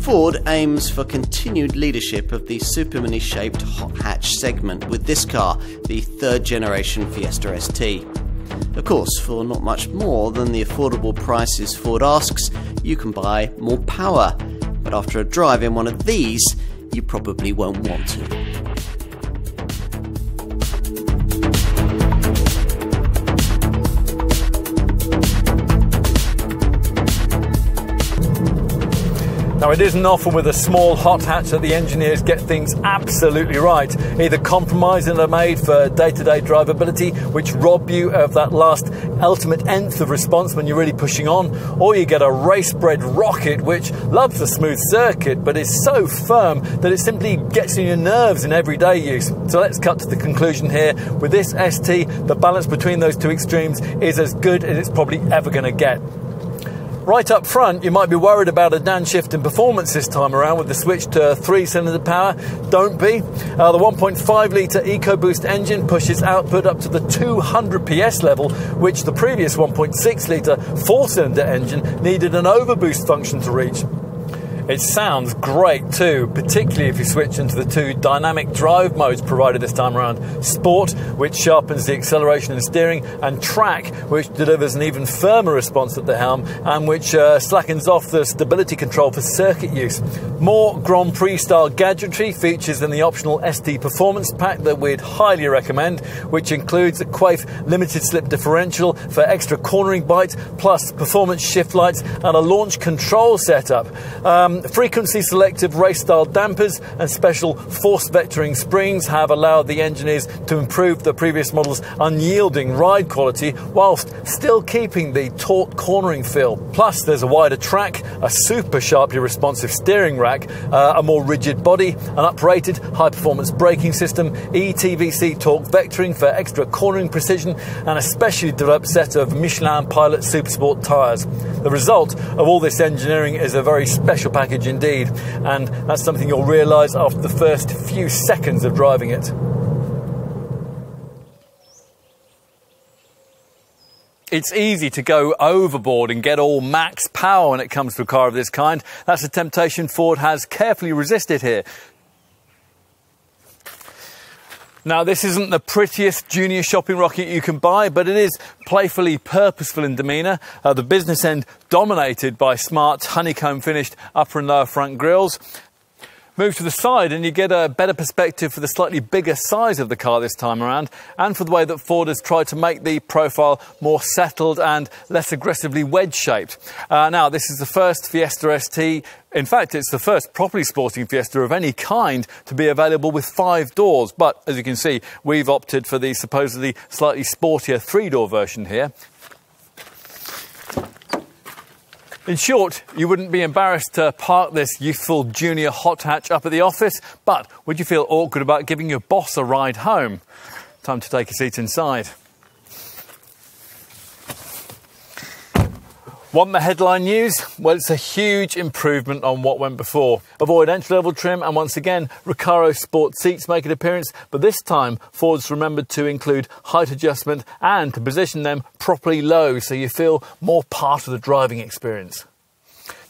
Ford aims for continued leadership of the supermini shaped hot hatch segment with this car, the third generation Fiesta ST. Of course, for not much more than the affordable prices Ford asks, you can buy more power, but after a drive in one of these, you probably won't want to. Now, it isn't often with a small hot hatch that the engineers get things absolutely right. Either compromises are made for day-to-day drivability, which rob you of that last ultimate nth of response when you're really pushing on, or you get a race-bred rocket which loves the smooth circuit but is so firm that it simply gets on your nerves in everyday use. So let's cut to the conclusion here. With this ST, the balance between those two extremes is as good as it's probably ever going to get. Right up front, you might be worried about a downshift in performance this time around with the switch to 3-cylinder power. Don't be. The 1.5 litre EcoBoost engine pushes output up to the 200 PS level, which the previous 1.6 litre 4-cylinder engine needed an overboost function to reach. It sounds great too, particularly if you switch into the two dynamic drive modes provided this time around. Sport, which sharpens the acceleration and steering, and Track, which delivers an even firmer response at the helm and which slackens off the stability control for circuit use. More Grand Prix style gadgetry features in the optional ST Performance Pack that we'd highly recommend, which includes a Quaife limited slip differential for extra cornering bite, plus performance shift lights and a launch control setup. Frequency selective race style dampers and special force vectoring springs have allowed the engineers to improve the previous model's unyielding ride quality whilst still keeping the taut cornering feel. Plus there's a wider track, a super sharply responsive steering rack, a more rigid body, an uprated high performance braking system, ETVC torque vectoring for extra cornering precision, and a specially developed set of Michelin Pilot Supersport tyres. The result of all this engineering is a very special package indeed, and that's something you'll realise after the first few seconds of driving it. It's easy to go overboard and get all max power when it comes to a car of this kind. That's a temptation Ford has carefully resisted here. Now, this isn't the prettiest junior shopping rocket you can buy, but it is playfully purposeful in demeanour. The business end dominated by smart honeycomb finished upper and lower front grills. Move to the side and you get a better perspective for the slightly bigger size of the car this time around, and for the way that Ford has tried to make the profile more settled and less aggressively wedge-shaped. Now, this is the first Fiesta ST. In fact, it's the first properly sporting Fiesta of any kind to be available with 5 doors. But as you can see, we've opted for the supposedly slightly sportier 3-door version here. In short, you wouldn't be embarrassed to park this youthful junior hot hatch up at the office, but would you feel awkward about giving your boss a ride home? Time to take a seat inside. Want the headline news? Well, it's a huge improvement on what went before. Avoid entry-level trim, and once again, Recaro Sport seats make an appearance, but this time Ford's remembered to include height adjustment and to position them properly low so you feel more part of the driving experience.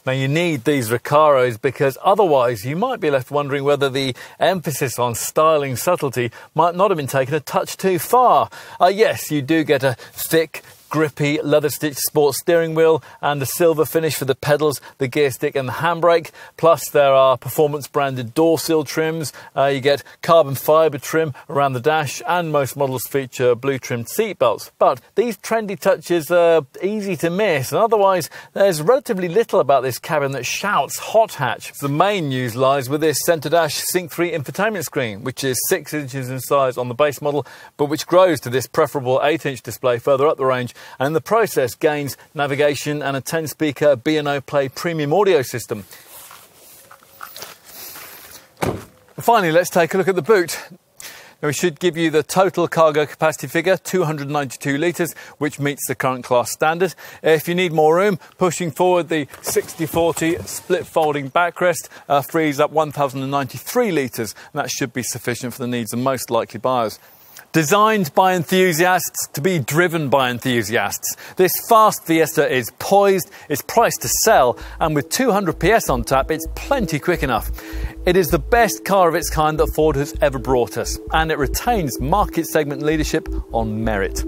Now, you need these Recaros because otherwise you might be left wondering whether the emphasis on styling subtlety might not have been taken a touch too far. Yes, you do get a thick, grippy leather-stitched sports steering wheel and a silver finish for the pedals, the gear stick and the handbrake. Plus there are performance-branded door sill trims. You get carbon fibre trim around the dash, and most models feature blue-trimmed seat belts. But these trendy touches are easy to miss, and otherwise there's relatively little about this cabin that shouts hot hatch. The main news lies with this centre dash Sync 3 infotainment screen, which is 6 inches in size on the base model, but which grows to this preferable 8-inch display further up the range, and in the process gains navigation and a 10-speaker B&O Play premium audio system. Finally, let's take a look at the boot. Now, we should give you the total cargo capacity figure, 292 litres, which meets the current class standard. If you need more room, pushing forward the 60/40 split folding backrest frees up 1,093 litres, and that should be sufficient for the needs of most likely buyers. Designed by enthusiasts to be driven by enthusiasts, this fast Fiesta is poised, it's priced to sell, and with 200 PS on tap, it's plenty quick enough. It is the best car of its kind that Ford has ever brought us, and it retains market segment leadership on merit.